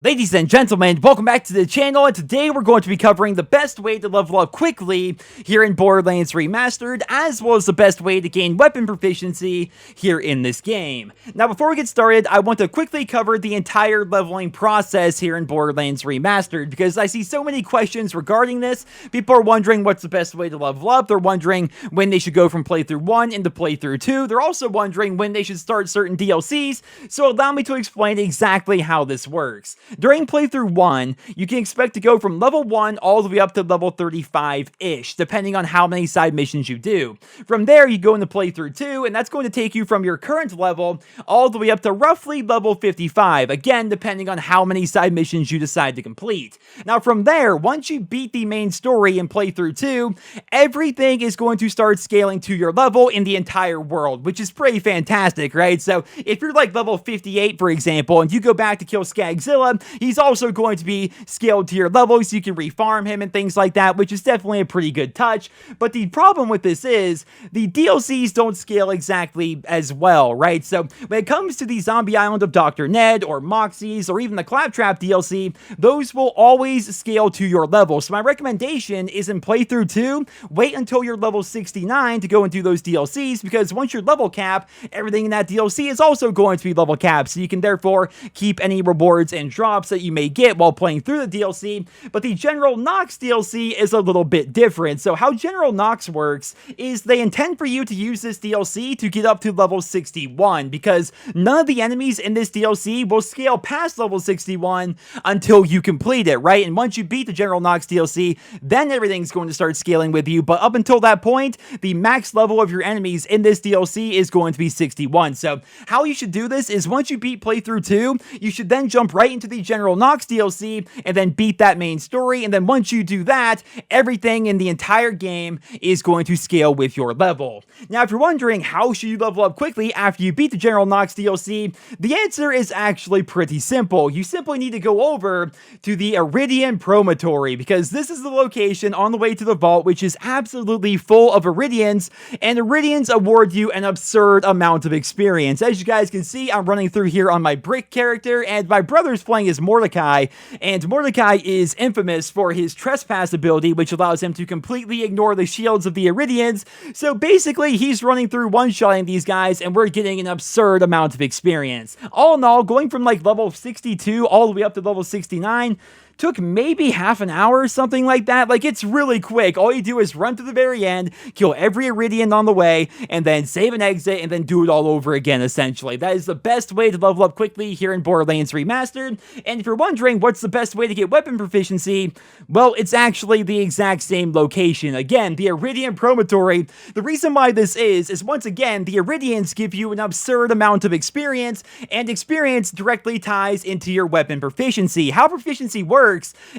Ladies and gentlemen, welcome back to the channel, and today we're going to be covering the best way to level up quickly here in Borderlands Remastered, as well as the best way to gain weapon proficiency here in this game. Now, before we get started, I want to quickly cover the entire leveling process here in Borderlands Remastered, because I see so many questions regarding this. People are wondering what's the best way to level up, they're wondering when they should go from playthrough 1 into playthrough 2, they're also wondering when they should start certain DLCs, so allow me to explain exactly how this works. During playthrough 1, you can expect to go from level 1 all the way up to level 35-ish, depending on how many side missions you do. From there, you go into playthrough 2, and that's going to take you from your current level all the way up to roughly level 55, again, depending on how many side missions you decide to complete. Now, from there, once you beat the main story in playthrough 2, everything is going to start scaling to your level in the entire world, which is pretty fantastic, right? So, if you're like level 58, for example, and you go back to kill Skagzilla, he's also going to be scaled to your level, so you can refarm him and things like that, which is definitely a pretty good touch. But the problem with this is, the DLCs don't scale exactly as well, right? So when it comes to the Zombie Island of Dr. Ned, or Moxxi's, or even the Claptrap DLC, those will always scale to your level. So my recommendation is in playthrough 2, wait until you're level 69 to go and do those DLCs, because once you're level cap, everything in that DLC is also going to be level capped, so you can therefore keep any rewards and drops that you may get while playing through the DLC. But the General Knoxx DLC is a little bit different. So how General Knoxx works is they intend for you to use this DLC to get up to level 61, because none of the enemies in this DLC will scale past level 61 until you complete it, right? And once you beat the General Knoxx DLC, then everything's going to start scaling with you. But up until that point, the max level of your enemies in this DLC is going to be 61. So how you should do this is, once you beat playthrough 2, you should then jump right into the General Knoxx DLC and then beat that main story. And then once you do that, everything in the entire game is going to scale with your level. Now, if you're wondering how should you level up quickly after you beat the General Knoxx DLC, the answer is actually pretty simple. You simply need to go over to the Iridian Promontory, because this is the location on the way to the vault which is absolutely full of Iridians, and Iridians award you an absurd amount of experience. As you guys can see, I'm running through here on my Brick character, and my brother's playing as Mordecai, and Mordecai is infamous for his trespass ability, which allows him to completely ignore the shields of the Iridians. So basically, he's running through one-shotting these guys, and we're getting an absurd amount of experience. All in all, going from like level 62 all the way up to level 69 took maybe half an hour or something like that. Like, it's really quick. All you do is run to the very end, kill every Iridian on the way, and then save and exit, and then do it all over again, essentially. That is the best way to level up quickly here in Borderlands Remastered. And if you're wondering what's the best way to get weapon proficiency, well, it's actually the exact same location. Again, the Iridian Promontory. The reason why this is once again, the Iridians give you an absurd amount of experience, and experience directly ties into your weapon proficiency. How proficiency works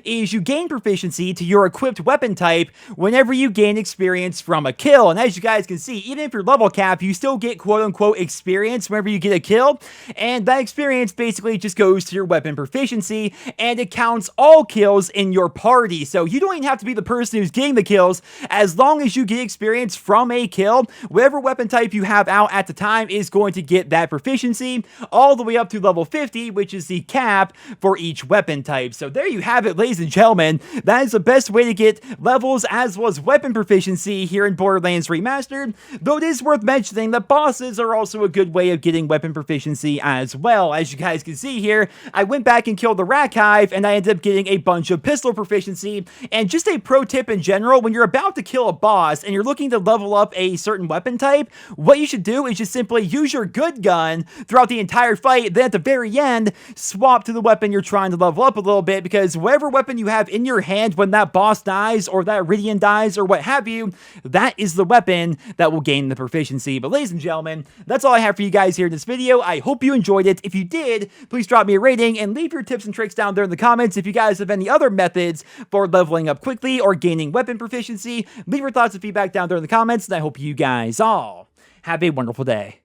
is you gain proficiency to your equipped weapon type whenever you gain experience from a kill. And as you guys can see, even if you're level cap, you still get quote-unquote experience whenever you get a kill, and that experience basically just goes to your weapon proficiency, and it counts all kills in your party. So you don't even have to be the person who's getting the kills. As long as you get experience from a kill, whatever weapon type you have out at the time is going to get that proficiency all the way up to level 50, which is the cap for each weapon type. So there you have it, ladies and gentlemen. That is the best way to get levels as well as weapon proficiency here in Borderlands Remastered, though it is worth mentioning that bosses are also a good way of getting weapon proficiency as well. As you guys can see here, I went back and killed the Rat Hive, and I ended up getting a bunch of pistol proficiency. And just a pro tip in general, when you're about to kill a boss and you're looking to level up a certain weapon type, what you should do is just simply use your good gun throughout the entire fight, then at the very end, swap to the weapon you're trying to level up a little bit, because whatever weapon you have in your hand when that boss dies, or that Iridian dies, or what have you, that is the weapon that will gain the proficiency. But ladies and gentlemen, that's all I have for you guys here in this video. I hope you enjoyed it. If you did, please drop me a rating and leave your tips and tricks down there in the comments. If you guys have any other methods for leveling up quickly or gaining weapon proficiency, leave your thoughts and feedback down there in the comments, and I hope you guys all have a wonderful day.